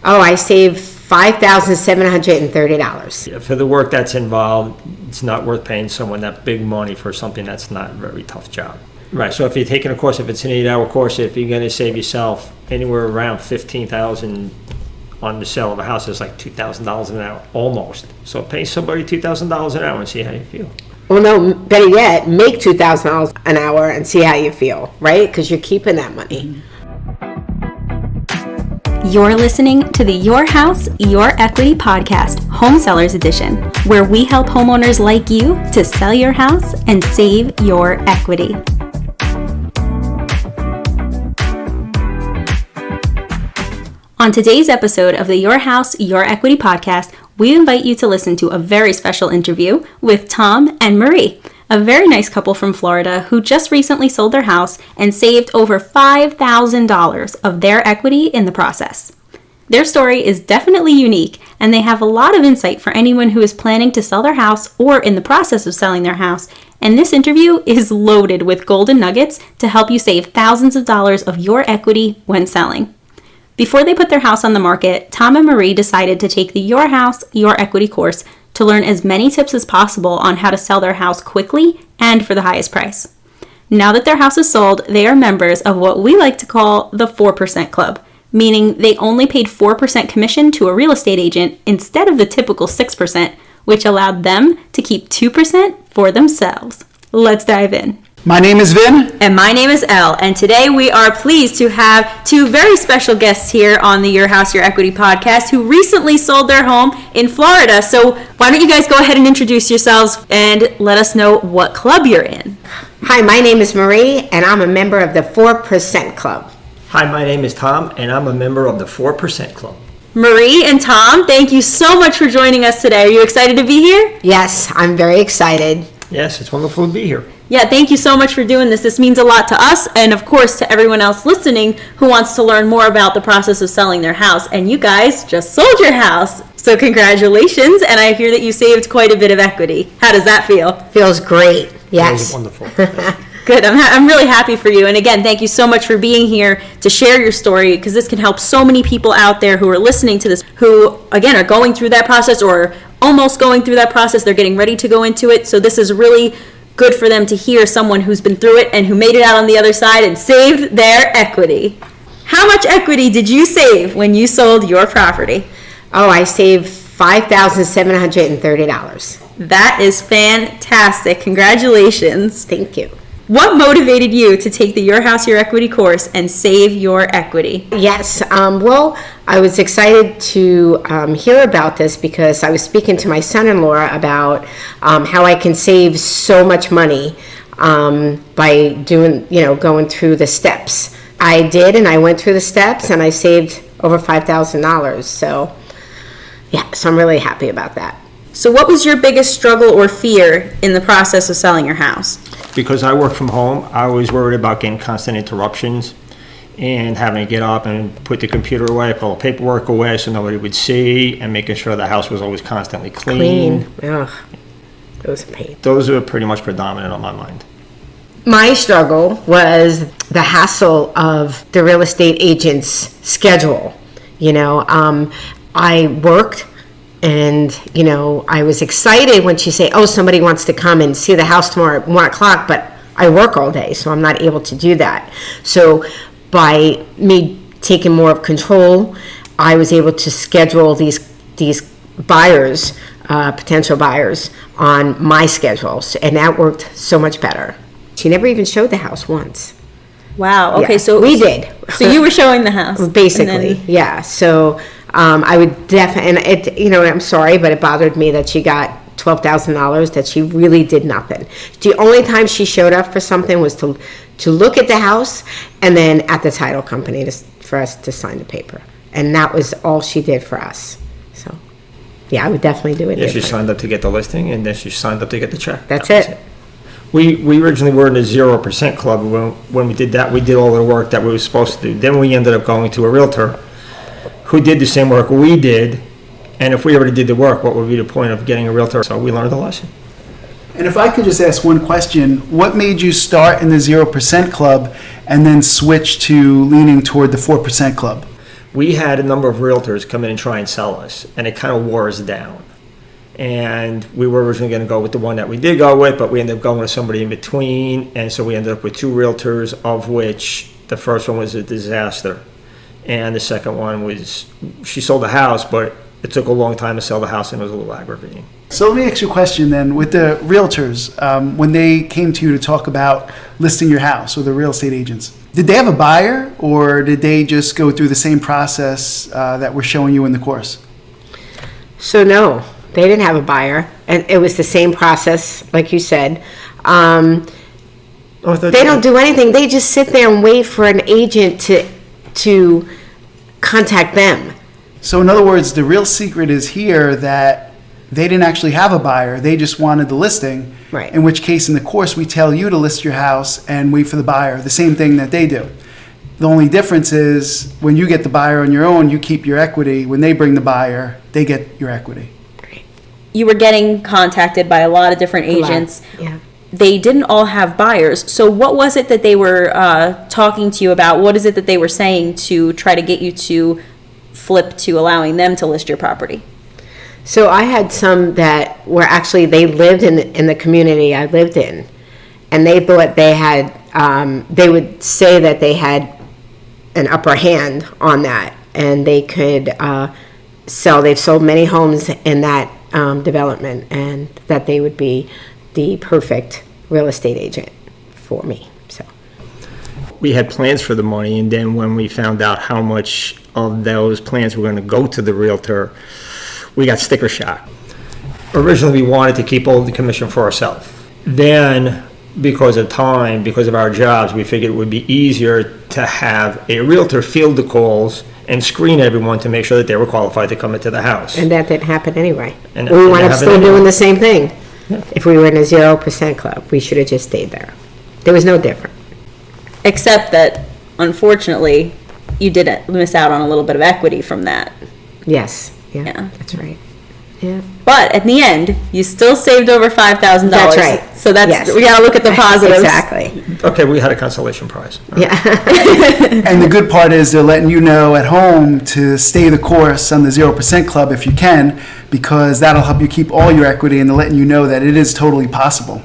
Oh, I saved $5,730. Yeah, for the work that's involved, it's not worth paying someone that big money for something that's not a very tough job. Right, so if you're taking a course, if it's an 8-hour course, if you're going to save yourself anywhere around $15,000 on the sale of a house, it's like $2,000 an hour, almost. So pay somebody $2,000 an hour and see how you feel. Well, no, better yet, make $2,000 an hour and see how you feel, right? Because you're keeping that money. You're listening to the Your House, Your Equity podcast, Home Sellers Edition, where we help homeowners like you to sell your house and save your equity. On today's episode of the Your House, Your Equity podcast, we invite you to listen to a very special interview with Tom and Marie, a very nice couple from Florida who just recently sold their house and saved over $5,000 of their equity in the process. Their story is definitely unique, and they have a lot of insight for anyone who is planning to sell their house or in the process of selling their house, and this interview is loaded with golden nuggets to help you save thousands of dollars of your equity when selling. Before they put their house on the market, Tom and Marie decided to take the Your House, Your Equity course to learn as many tips as possible on how to sell their house quickly and for the highest price. Now that their house is sold, they are members of what we like to call the 4% Club, meaning they only paid 4% commission to a real estate agent instead of the typical 6%, which allowed them to keep 2% for themselves. Let's dive in. My name is Vin. And my name is Elle. And today we are pleased to have two very special guests here on the Your House, Your Equity podcast who recently sold their home in Florida. So why don't you guys go ahead and introduce yourselves and let us know what club you're in. Hi, my name is Marie, and I'm a member of the 4% Club. Hi, my name is Tom, and I'm a member of the 4% Club. Marie and Tom, thank you so much for joining us today. Are you excited to be here? Yes, I'm very excited. Yes, it's wonderful to be here. Yeah, thank you so much for doing this. This means a lot to us and, of course, to everyone else listening who wants to learn more about the process of selling their house. And you guys just sold your house. So congratulations. And I hear that you saved quite a bit of equity. How does that feel? Feels great. Yes. It was wonderful. Good. I'm really happy for you. And again, thank you so much for being here to share your story, because this can help so many people out there who are listening to this who, again, are going through that process or almost going through that process. They're getting ready to go into it. So this is really good for them to hear someone who's been through it and who made it out on the other side and saved their equity. How much equity did you save when you sold your property? Oh, I saved $5,730. That is fantastic. Congratulations. Thank you. What motivated you to take the Your House, Your Equity course and save your equity? Yes, well, I was excited to hear about this because I was speaking to my son-in-law about how I can save so much money by going through the steps. I did, and I went through the steps, and I saved over $5,000. So, yeah, so I'm really happy about that. So what was your biggest struggle or fear in the process of selling your house? Because I work from home, I was worried about getting constant interruptions and having to get up and put the computer away, put all the paperwork away so nobody would see, and making sure the house was always constantly clean. Ugh, it was a pain. Those are pretty much predominant on my mind. My struggle was the hassle of the real estate agent's schedule. I worked, and, I was excited when she said, oh, somebody wants to come and see the house tomorrow at 1 o'clock, but I work all day, so I'm not able to do that. So by me taking more of control, I was able to schedule these buyers, potential buyers, on my schedules, and that worked so much better. She never even showed the house once. Wow. Okay, yeah, so we did. So you were showing the house, basically. Yeah. So I would definitely, and I'm sorry, but it bothered me that she got $12,000 that she really did nothing. The only time she showed up for something was to look at the house, and then at the title company for us to sign the paper, and that was all she did for us. So, yeah, I would definitely do it. Yeah, she signed up to get the listing, and then she signed up to get the check. That's it. We originally were in the 0% Club. When we did that, we did all the work that we were supposed to do. Then we ended up going to a realtor who did the same work we did. And if we already did the work, what would be the point of getting a realtor? So we learned the lesson. And if I could just ask one question, what made you start in the 0% Club and then switch to leaning toward the 4% Club? we had a number of realtors come in and try and sell us, and it kind of wore us down. And we were originally going to go with the one that we did go with, but we ended up going with somebody in between, and so we ended up with 2 realtors, of which the first one was a disaster, and the second one was, she sold the house, but it took a long time to sell the house, and it was a little aggravating. So let me ask you a question then. With the realtors, when they came to you to talk about listing your house, or the real estate agents, did they have a buyer, or did they just go through the same process that we're showing you in the course? So no, they didn't have a buyer, and it was the same process, like you said. They don't do anything. They just sit there and wait for an agent to contact them. So in other words, the real secret is here that they didn't actually have a buyer. They just wanted the listing. Right. In which case, in the course, we tell you to list your house and wait for the buyer. The same thing that they do. The only difference is when you get the buyer on your own, you keep your equity. When they bring the buyer, they get your equity. You were getting contacted by a lot of different agents. Yeah. They didn't all have buyers. So what was it that they were talking to you about? What is it that they were saying to try to get you to flip to allowing them to list your property? So I had some that were actually, they lived in the community I lived in, and they thought they had, they would say that they had an upper hand on that, and they could sell. They've sold many homes in that development, and that they would be the perfect real estate agent for me. So We had plans for the money, and then when we found out how much of those plans were going to go to the realtor, we got sticker shock. Originally, we wanted to keep all the commission for ourselves. Then, because of time, because of our jobs, we figured it would be easier to have a realtor field the calls and screen everyone to make sure that they were qualified to come into the house. and that didn't happen anyway. And We wound up happened still anyway. doing the same thing. If we were in a 0% club, we should have just stayed there. There was no difference. Except that, unfortunately, you did miss out on a little bit of equity from that. Yes, yeah, Yeah. that's right. Yeah. But at the end, you still saved over $5,000. That's right. So that's, Yes. we gotta look at the positives. Exactly. Okay, we had a consolation prize. Yeah. And the good part is they're letting you know at home to stay the course on the 0% club if you can, because that'll help you keep all your equity, and they're letting you know that it is totally possible.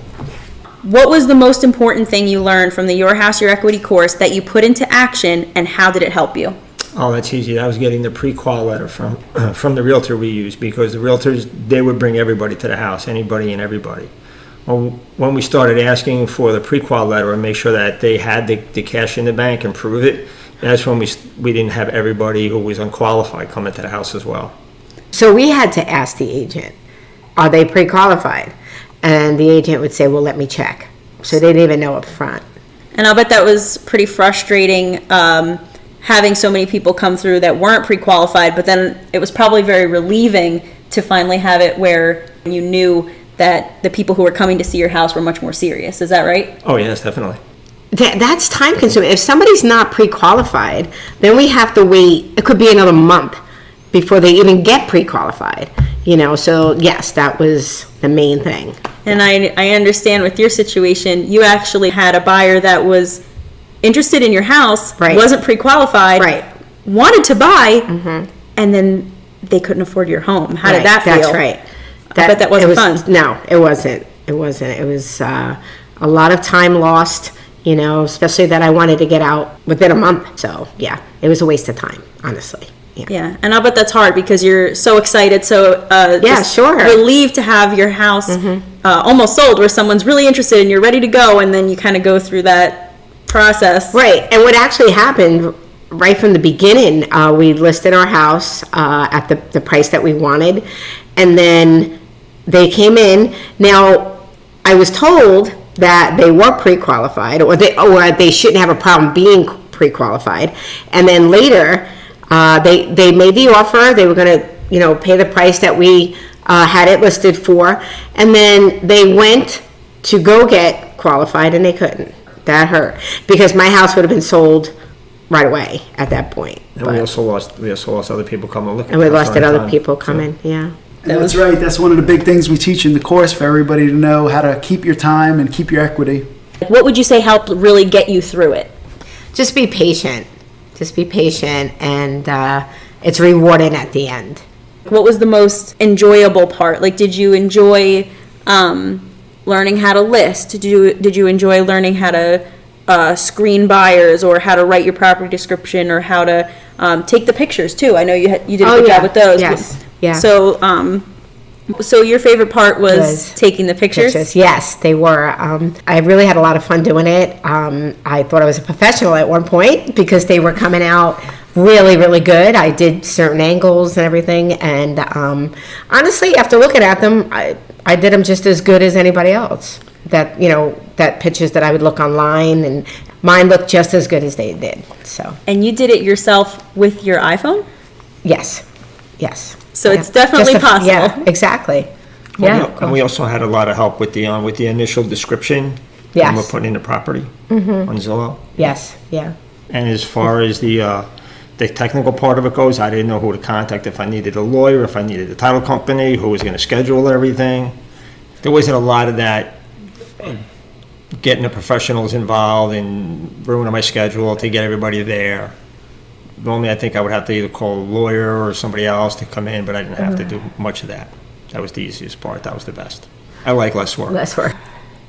What was the most important thing you learned from the Your House, Your Equity course that you put into action, and how did it help you? Oh, that's easy. That was getting the pre-qual letter from the realtor we use, because the realtors, they would bring everybody to the house, anybody and everybody. Well, when we started asking for the pre-qual letter and make sure that they had the cash in the bank and prove it, that's when we didn't have everybody who was unqualified come into the house as well. So we had to ask the agent, are they pre-qualified? And the agent would say, well, let me check. So they didn't even know up front. And I'll bet that was pretty frustrating, having so many people come through that weren't pre-qualified, but then it was probably very relieving to finally have it where you knew that the people who were coming to see your house were much more serious. Is that right? Oh, yes, definitely. That's time consuming. If somebody's not pre-qualified, then we have to wait, it could be another month before they even get pre-qualified. So yes, that was the main thing. And I understand with your situation, you actually had a buyer that was interested in your house, Right. wasn't pre-qualified, Right. wanted to buy, and then they couldn't afford your home. How did that feel? That's right. I bet that wasn't fun. No, it wasn't. It wasn't. It was a lot of time lost, especially that I wanted to get out within a month. So yeah, it was a waste of time, honestly. Yeah, and I'll bet that's hard because you're so excited, so just sure. relieved to have your house almost sold, where someone's really interested and you're ready to go, and then you kind of go through that process. Right, and what actually happened right from the beginning, we listed our house at the price that we wanted, and then they came in. Now, I was told that they were pre-qualified, or they shouldn't have a problem being pre-qualified, and then later they made the offer. They were going to pay the price that we had it listed for, and then they went to go get qualified and they couldn't. That hurt, because my house would have been sold right away at that point. And we also lost other people coming looking. And we for us lost during other time. people coming, yeah. And that's right. That's one of the big things we teach in the course for everybody to know how to keep your time and keep your equity. What would you say helped really get you through it? Just be patient. Just be patient, and it's rewarding at the end. What was the most enjoyable part? Like, did you enjoy learning how to list? Did you enjoy learning how to screen buyers, or how to write your property description, or how to take the pictures too? I know you did a good job with those. Yes. Yeah. So your favorite part was taking the pictures? Yes, they were. I really had a lot of fun doing it. I thought I was a professional at one point because they were coming out really, really good. I did certain angles and everything, and honestly, after looking at them, I did them just as good as anybody else. That pictures that I would look online, and mine looked just as good as they did. So. And you did it yourself with your iPhone? Yes. So it's definitely possible. Yeah, exactly. And we also had a lot of help with the initial description. Yes. When we're putting in the property on Zillow. Yes. Yeah. And as far as the technical part of it goes, I didn't know who to contact, if I needed a lawyer, if I needed a title company, who was going to schedule everything. There wasn't a lot of that, getting the professionals involved and ruining my schedule to get everybody there. Normally, I think I would have to either call a lawyer or somebody else to come in, but I didn't have to do much of that. That was the easiest part. That was the best. I like less work. Less work.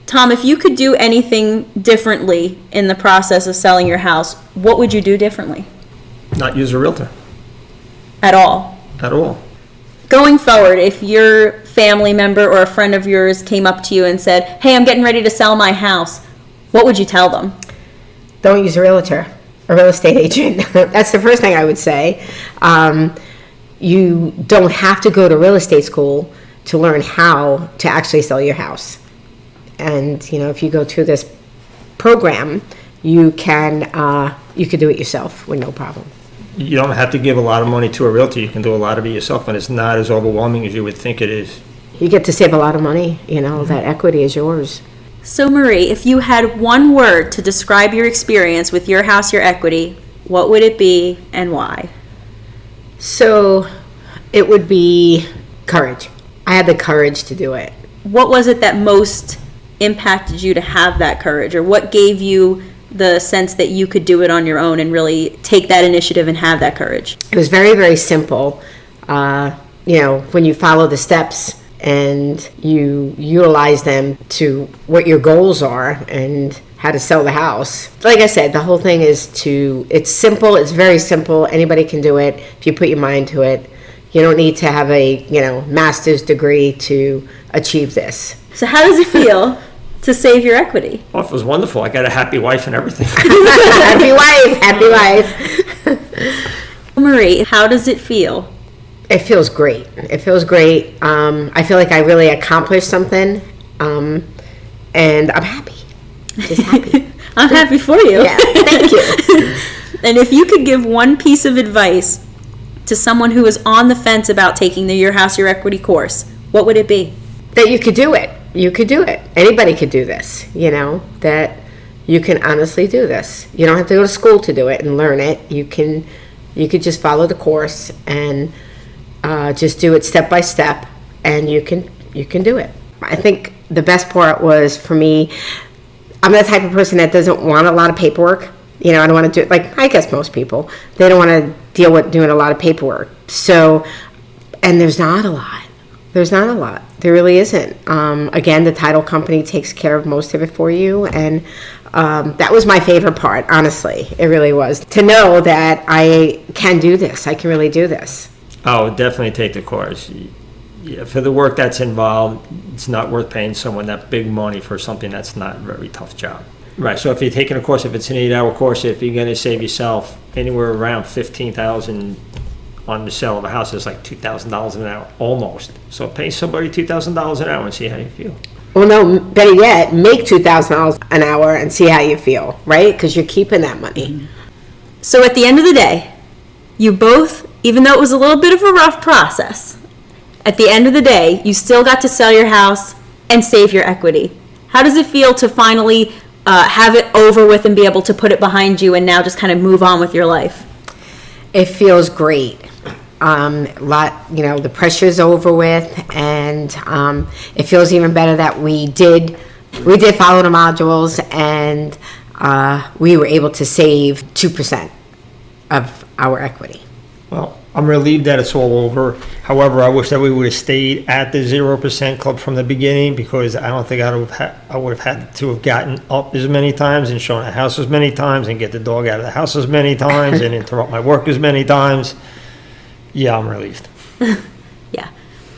Tom, if you could do anything differently in the process of selling your house, what would you do differently? Not use a realtor. At all? At all. Going forward, if your family member or a friend of yours came up to you and said, hey, I'm getting ready to sell my house, what would you tell them? Don't use a realtor. A real estate agent. That's the first thing I would say. You don't have to go to real estate school to learn how to actually sell your house. And if you go through this program, you can do it yourself with no problem. You don't have to give a lot of money to a realtor. You can do a lot of it yourself, and it's not as overwhelming as you would think it is. You get to save a lot of money. That equity is yours. So Marie, if you had one word to describe your experience with Your House, Your Equity, what would it be and why? So it would be courage. I had the courage to do it. What was it that most impacted you to have that courage, or what gave you the sense that you could do it on your own and really take that initiative and have that courage? It was very, very simple. When you follow the steps and you utilize them to what your goals are and how to sell the house. Like I said, the whole thing is it's simple, it's very simple, anybody can do it if you put your mind to it. You don't need to have a, master's degree to achieve this. So how does it feel to save your equity? Oh, it was wonderful. I got a happy wife and everything. Happy wife. Marie, how does it feel? It feels great. I feel like I really accomplished something, and I'm happy. Just happy. I'm happy for you. Yeah, thank you. And if you could give one piece of advice to someone who is on the fence about taking the Your House, Your Equity course, what would it be? That you could do it. You could do it. Anybody could do this, that you can honestly do this. You don't have to go to school to do it and learn it. You could just follow the course and just do it step by step, and you can do it. I think the best part was, for me, I'm the type of person that doesn't want a lot of paperwork. I don't want to do it, like I guess most people. They don't want to deal with doing a lot of paperwork. So, and there's not a lot. There really isn't. Again, the title company takes care of most of it for you, and that was my favorite part, honestly. It really was. To know that I can do this. I can really do this. Oh, definitely take the course. Yeah, for the work that's involved, it's not worth paying someone that big money for something that's not a very tough job. Right, so if you're taking a course, if it's an 8-hour course, if you're going to save yourself anywhere around $15,000 on the sale of a house, it's like $2,000 an hour, almost. So pay somebody $2,000 an hour and see how you feel. Well, no, better yet, make $2,000 an hour and see how you feel, right? Because you're keeping that money. So at the end of the day, you both, even though it was a little bit of a rough process, at the end of the day, you still got to sell your house and save your equity. How does it feel to finally have it over with and be able to put it behind you and now just kind of move on with your life? It feels great. The pressure's over with, and it feels even better that we did follow the modules, and we were able to save 2%. of our equity. Well, I'm relieved that it's all over. However, I wish that we would have stayed at the 0% club from the beginning, because I don't think I would have had to have gotten up as many times and shown the house as many times and get the dog out of the house as many times and interrupt my work as many times. Yeah, I'm relieved. Yeah.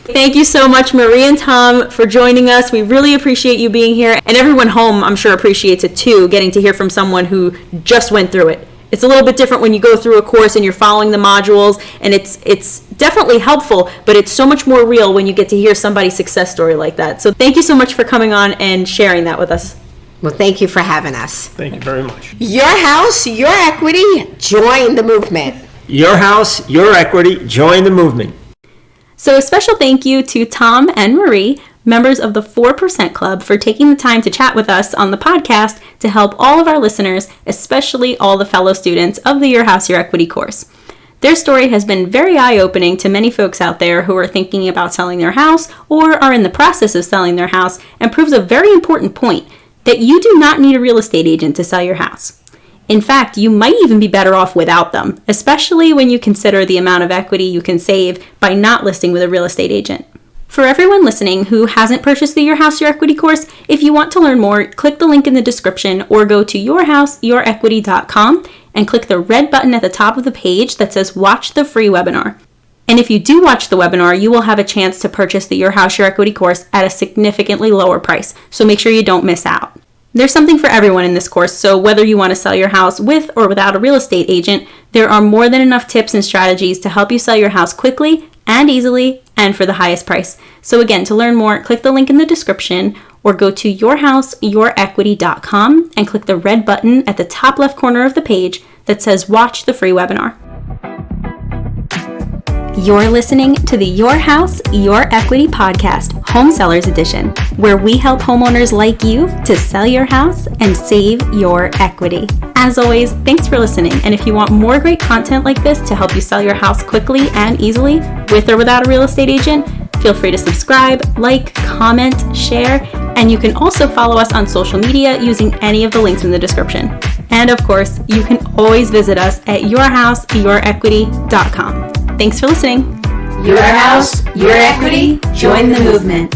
Thank you so much, Marie and Tom, for joining us. We really appreciate you being here. And everyone home, I'm sure, appreciates it too, getting to hear from someone who just went through it. It's a little bit different when you go through a course and you're following the modules, and it's definitely helpful, but it's so much more real when you get to hear somebody's success story like that. So thank you so much for coming on and sharing that with us. Well, thank you for having us. Thank you very much. Your house, your equity, join the movement. Your house, your equity, join the movement. So a special thank you to Tom and Marie, members of the 4% Club, for taking the time to chat with us on the podcast to help all of our listeners, especially all the fellow students of the Your House, Your Equity course. Their story has been very eye-opening to many folks out there who are thinking about selling their house or are in the process of selling their house, and proves a very important point, that you do not need a real estate agent to sell your house. In fact, you might even be better off without them, especially when you consider the amount of equity you can save by not listing with a real estate agent. For everyone listening who hasn't purchased the Your House, Your Equity course, if you want to learn more, click the link in the description or go to yourhouseyourequity.com and click the red button at the top of the page that says Watch the Free Webinar. And if you do watch the webinar, you will have a chance to purchase the Your House, Your Equity course at a significantly lower price, so make sure you don't miss out. There's something for everyone in this course, so whether you want to sell your house with or without a real estate agent, there are more than enough tips and strategies to help you sell your house quickly and easily and for the highest price. So again, to learn more, click the link in the description or go to yourhouseyourequity.com and click the red button at the top left corner of the page that says Watch the Free Webinar. You're listening to the Your House, Your Equity podcast, Home Sellers Edition, where we help homeowners like you to sell your house and save your equity. As always, thanks for listening. And if you want more great content like this to help you sell your house quickly and easily, with or without a real estate agent, feel free to subscribe, like, comment, share, and you can also follow us on social media using any of the links in the description. And of course, you can always visit us at yourhouseyourequity.com. Thanks for listening. Your house, your equity, join the movement.